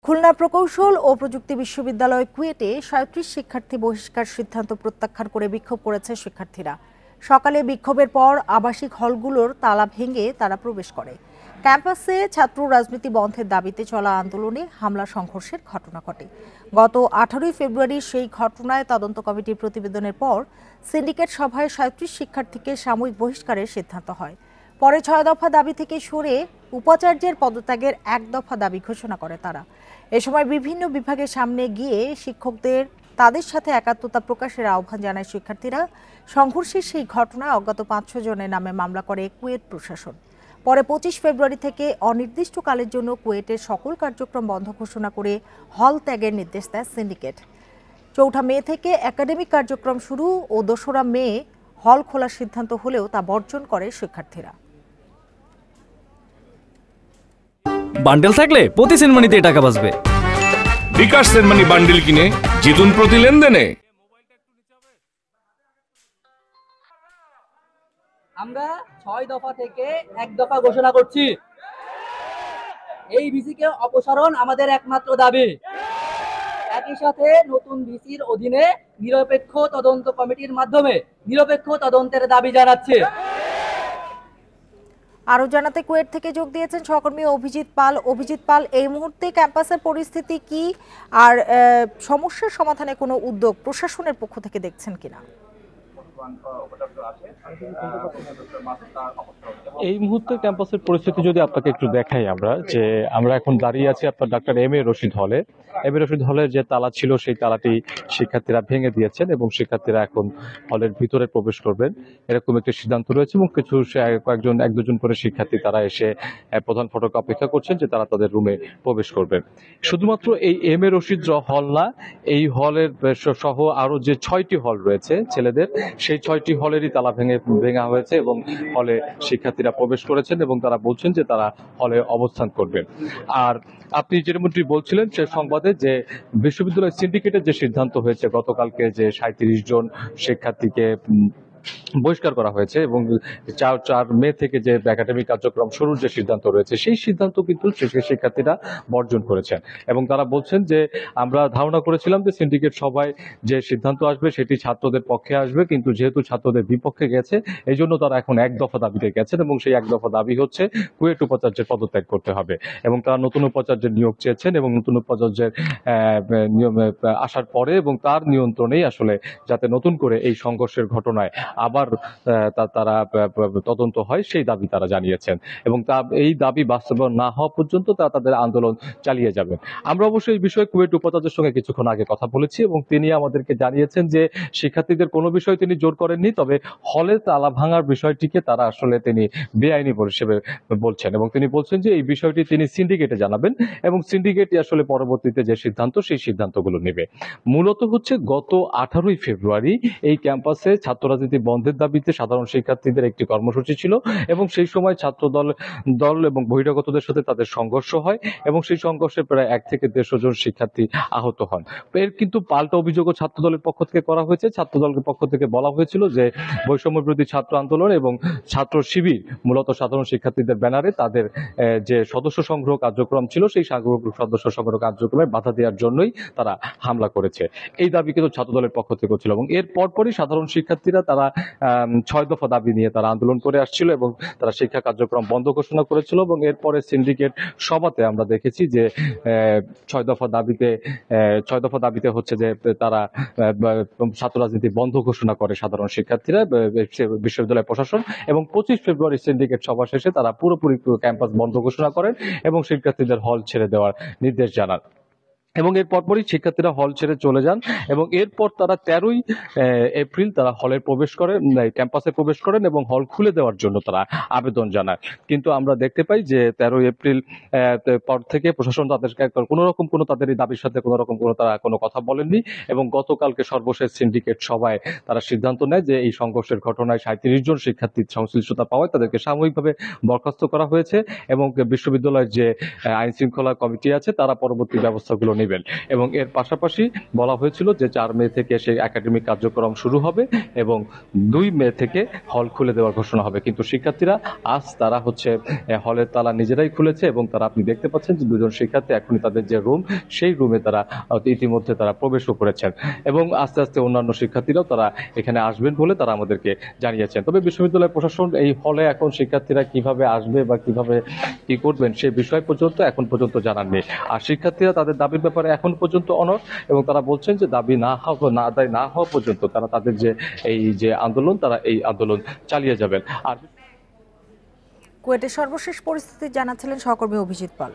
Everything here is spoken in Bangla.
খুলনা প্রকৌশল ও প্রযুক্তি বিশ্ববিদ্যালয় কুয়েটে ৩৭ শিক্ষার্থী বহিষ্কার সিদ্ধান্ত প্রত্যাখ্যান করে বিক্ষোভ করেছে শিক্ষার্থীরা। সকালে বিক্ষোভের পর আবাসিক হলগুলোর তালা ভেঙে তারা প্রবেশ করে। ক্যাম্পাসে ছাত্র রাজনীতি বন্ধের দাবিতে চলা আন্দোলনে হামলা সংঘর্ষের ঘটনা ঘটে। গত 18 ফেব্রুয়ারি সেই ঘটনায় তদন্ত কমিটির প্রতিবেদনের পর সিন্ডিকেট সভায় ৩৭ শিক্ষার্থীকে সাময়িক বহিষ্কারের সিদ্ধান্ত হয়। পরে 6 দফা দাবি থেকে সরে উপাচার্যের পদত্যাগের 1 দফা দাবি ঘোষণা করে তারা। এ সময় বিভিন্ন বিভাগের সামনে গিয়ে শিক্ষকদের তাদের সাথে একাত্মতা প্রকাশের আহ্বান জানায় শিক্ষার্থীরা। সংঘর্ষের সেই ঘটনায় অজ্ঞাত 5-6 জনের নামে মামলা করে কুয়েট প্রশাসন। পরে 25 ফেব্রুয়ারি থেকে অনির্দিষ্টকালের জন্য কুয়েটের সকল কার্যক্রম বন্ধ ঘোষণা করে হল ত্যাগের নির্দেশ দেয় সিন্ডিকেট। 4 মে থেকে একাডেমিক কার্যক্রম শুরু ও 2 মে হল খোলার সিদ্ধান্ত হলেও তা বর্জন করে শিক্ষার্থীরা। বান্ডেল থাকলে প্রতি সেনমানিতে টাকা বাঁচবে। বিকাশ সেনমানি বান্ডেল কিনে জিতুন প্রতি লেনদেনে। আমরা 6 দফা থেকে 1 দফা ঘোষণা করছি। এই ভিসিকে অপসারণ আমাদের একমাত্র দাবি। একই সাথে নতুন ভিসির অধীনে নিরপেক্ষ তদন্ত কমিটির মাধ্যমে নিরপেক্ষ তদন্তের দাবি জানাচ্ছে। আরো জানাতে কুয়েট থেকে যোগ দিয়েছেন সহকর্মী অভিজিৎ পাল। অভিজিৎ পাল, এই মুহূর্তে ক্যাম্পাসের পরিস্থিতি কি, আর সমস্যার সমাধানে কোনো উদ্যোগ প্রশাসনের পক্ষ থেকে দেখছেন কিনা? এই মুহূর্তে ক্যাম্পাসের পরিস্থিতি যদি আপনাকে একটু দেখাই, আমরা এখন দাঁড়িয়ে আছি আপনার ডাক্তার এম এ রশিদ হলে। এম এ রশিদ হলের যে তালা ছিল সেই তালাটি শিক্ষার্থীরা ভেঙে দিয়েছেন এবং শিক্ষার্থীরা এখন হলের ভিতরে প্রবেশ করবেন এরকম একটি সিদ্ধান্ত রয়েছে এবং কিছু কয়েকজন 1-2 জন করে শিক্ষার্থী তারা এসে প্রধান ফটকে অপেক্ষা করছেন যে তারা তাদের রুমে প্রবেশ করবেন। শুধুমাত্র এই এম এ রশিদ হল না, এই হলের সহ আরো যে 6টি হল রয়েছে ছেলেদের, সেই 6টি হলেরই তালা ভেঙা হয়েছে এবং হলে শিক্ষার্থীরা প্রবেশ করেছেন এবং তারা বলছেন যে তারা হলে অবস্থান করবেন। আর আপনি যেমনটি বলছিলেন সে সংবাদে যে বিশ্ববিদ্যালয় সিন্ডিকেটের যে সিদ্ধান্ত হয়েছে গতকালকে যে 37 জন শিক্ষার্থীকে বহিষ্কার করা হয়েছে এবং 4 মে থেকে যে একাডেমিক কার্যক্রম শুরুর যে সিদ্ধান্ত রয়েছে সেই সিদ্ধান্ত কিন্তু শিক্ষার্থীরা বর্জন করেছেন এবং তারা বলছেন যে আমরা ধারণা করেছিলাম যে সিন্ডিকেট সভায় যে সিদ্ধান্ত আসবে সেটি ছাত্রদের পক্ষে আসবে, কিন্তু যেহেতু ছাত্রদের বিপক্ষে গেছে এই জন্য তারা এখন 1 দফা দাবিতে গেছেন এবং সেই 1 দফা দাবি হচ্ছে কুয়েট উপাচার্যের পদত্যাগ করতে হবে এবং তারা নতুন উপাচার্যের নিয়োগ চেয়েছেন এবং নতুন উপাচার্যের নিয়মে আসার পরে এবং তার নিয়ন্ত্রণেই আসলে যাতে নতুন করে এই সংঘর্ষের ঘটনায় আবার তারা তদন্ত হয় সেই দাবি তারা জানিয়েছেন এবং এই দাবি বাস্তবায়ন না হওয়া পর্যন্ত তারা তাদের আন্দোলন চালিয়ে যাবেন। আমরা অবশ্যই এই বিষয়ে কুয়েট উপাচার্যের সঙ্গে কিছুক্ষণ আগে কথা বলেছি এবং তিনি আমাদেরকে জানিয়েছেন যে শিক্ষার্থীদের কোনো বিষয় তিনি জোর করেননি, তবে হলে তালা ভাঙার বিষয়টিকে তারা আসলে তিনি বেআইনি হিসেবে বলছেন এবং তিনি বলছেন যে এই বিষয়টি তিনি সিন্ডিকেটে জানাবেন এবং সিন্ডিকেটই আসলে পরবর্তীতে যে সিদ্ধান্ত সেই সিদ্ধান্তগুলো নেবে। মূলত হচ্ছে গত 18 ফেব্রুয়ারি এই ক্যাম্পাসে ছাত্র রাজনীতি বন্ধের দাবিতে সাধারণ শিক্ষার্থীদের একটি কর্মসূচি ছিল এবং সেই সময় ছাত্র দল এবং বহিরাগতদের সাথে তাদের সংঘর্ষ হয় এবং সেই সংঘর্ষে প্রায় 1 থেকে 150 জন শিক্ষার্থী আহত হন। এর কিন্তু পাল্টা অভিযোগও ছাত্র দলের পক্ষ থেকে করা হয়েছে। ছাত্র দলের পক্ষ থেকে বলা হয়েছিল যে বৈষম্য বিরোধী ছাত্র আন্দোলন এবং ছাত্র শিবির মূলত সাধারণ শিক্ষার্থীদের ব্যানারে তাদের যে সদস্য সংগ্রহ কার্যক্রম ছিল সেই সদস্য সংগ্রহ কার্যক্রমে বাধা দেওয়ার জন্যই তারা হামলা করেছে, এই দাবি কিন্তু ছাত্র দলের পক্ষ থেকে ছিল এবং এর পরপরই সাধারণ শিক্ষার্থীরা তারা 6 দফা দাবি নিয়ে তারা আন্দোলন করে আসছিল এবং তারা শিক্ষা কার্যক্রম বন্ধ ঘোষণা করেছিল এবং এরপরে সিন্ডিকেট সভাতে আমরা দেখেছি যে 6 দফা দাবিতে হচ্ছে যে তারা ছাত্র রাজনীতি বন্ধ ঘোষণা করে সাধারণ শিক্ষার্থীরা, বিশ্ববিদ্যালয় প্রশাসন এবং 25 ফেব্রুয়ারি সিন্ডিকেট সভা শেষে তারা পুরোপুরি ক্যাম্পাস বন্ধ ঘোষণা করেন এবং শিক্ষার্থীদের হল ছেড়ে দেওয়ার নির্দেশ জানান এবং এর পরপরই শিক্ষার্থীরা হল ছেড়ে চলে যান এবং এরপর তারা 13 এপ্রিল তারা হলে প্রবেশ করেন, ক্যাম্পাসে প্রবেশ করেন এবং হল খুলে দেওয়ার জন্য তারা আবেদন জানায়। কিন্তু আমরা দেখতে পাই যে 13 এপ্রিল পর থেকে প্রশাসন তাদেরকে কোনো তাদের এই দাবির সাথে তারা কোনো কথা বলেননি এবং গতকালকে সর্বশেষ সিন্ডিকেট সভায় তারা সিদ্ধান্ত নেয় যে এই সংঘর্ষের ঘটনায় 37 জন শিক্ষার্থীর সংশ্লিষ্টতা পাওয়ায় তাদেরকে সাময়িকভাবে বরখাস্ত করা হয়েছে এবং বিশ্ববিদ্যালয়ের যে আইন শৃঙ্খলা কমিটি আছে তারা পরবর্তী ব্যবস্থাগুলো নেবে জানাইবেন। এবং এর পাশাপাশি বলা হয়েছিল যে 4 মে থেকে সেই একাডেমিক কার্যক্রম শুরু হবে এবং 2 মে থেকে হল খুলে দেওয়ার ঘোষণা হবে। কিন্তু শিক্ষার্থীরা আজ তারা হচ্ছে হলের তালা নিজেরাই খুলেছে এবং তারা আপনি দেখতে পাচ্ছেন যে 2 জন শিক্ষার্থী এখনই তাদের যে রুম সেই রুমে তারা ইতিমধ্যে তারা প্রবেশও করেছেন এবং আস্তে আস্তে অন্যান্য শিক্ষার্থীরাও তারা এখানে আসবেন বলে তারা আমাদেরকে জানিয়েছেন। তবে বিশ্ববিদ্যালয় প্রশাসন এই হলে এখন শিক্ষার্থীরা কিভাবে আসবে বা কিভাবে কি করবেন সেই বিষয় পর্যন্ত এখন পর্যন্ত জানাননি। আর শিক্ষার্থীরা তাদের দাবির ব্যাপারে এখন পর্যন্ত অনড় এবং তারা বলছেন যে দাবি আদায় না হওয়া পর্যন্ত তারা তাদের যে আন্দোলন তারা এই আন্দোলন চালিয়ে যাবেন। আর কুয়েটের সর্বশেষ পরিস্থিতি জানাচ্ছিলেন সহকর্মী অভিজিৎ পাল।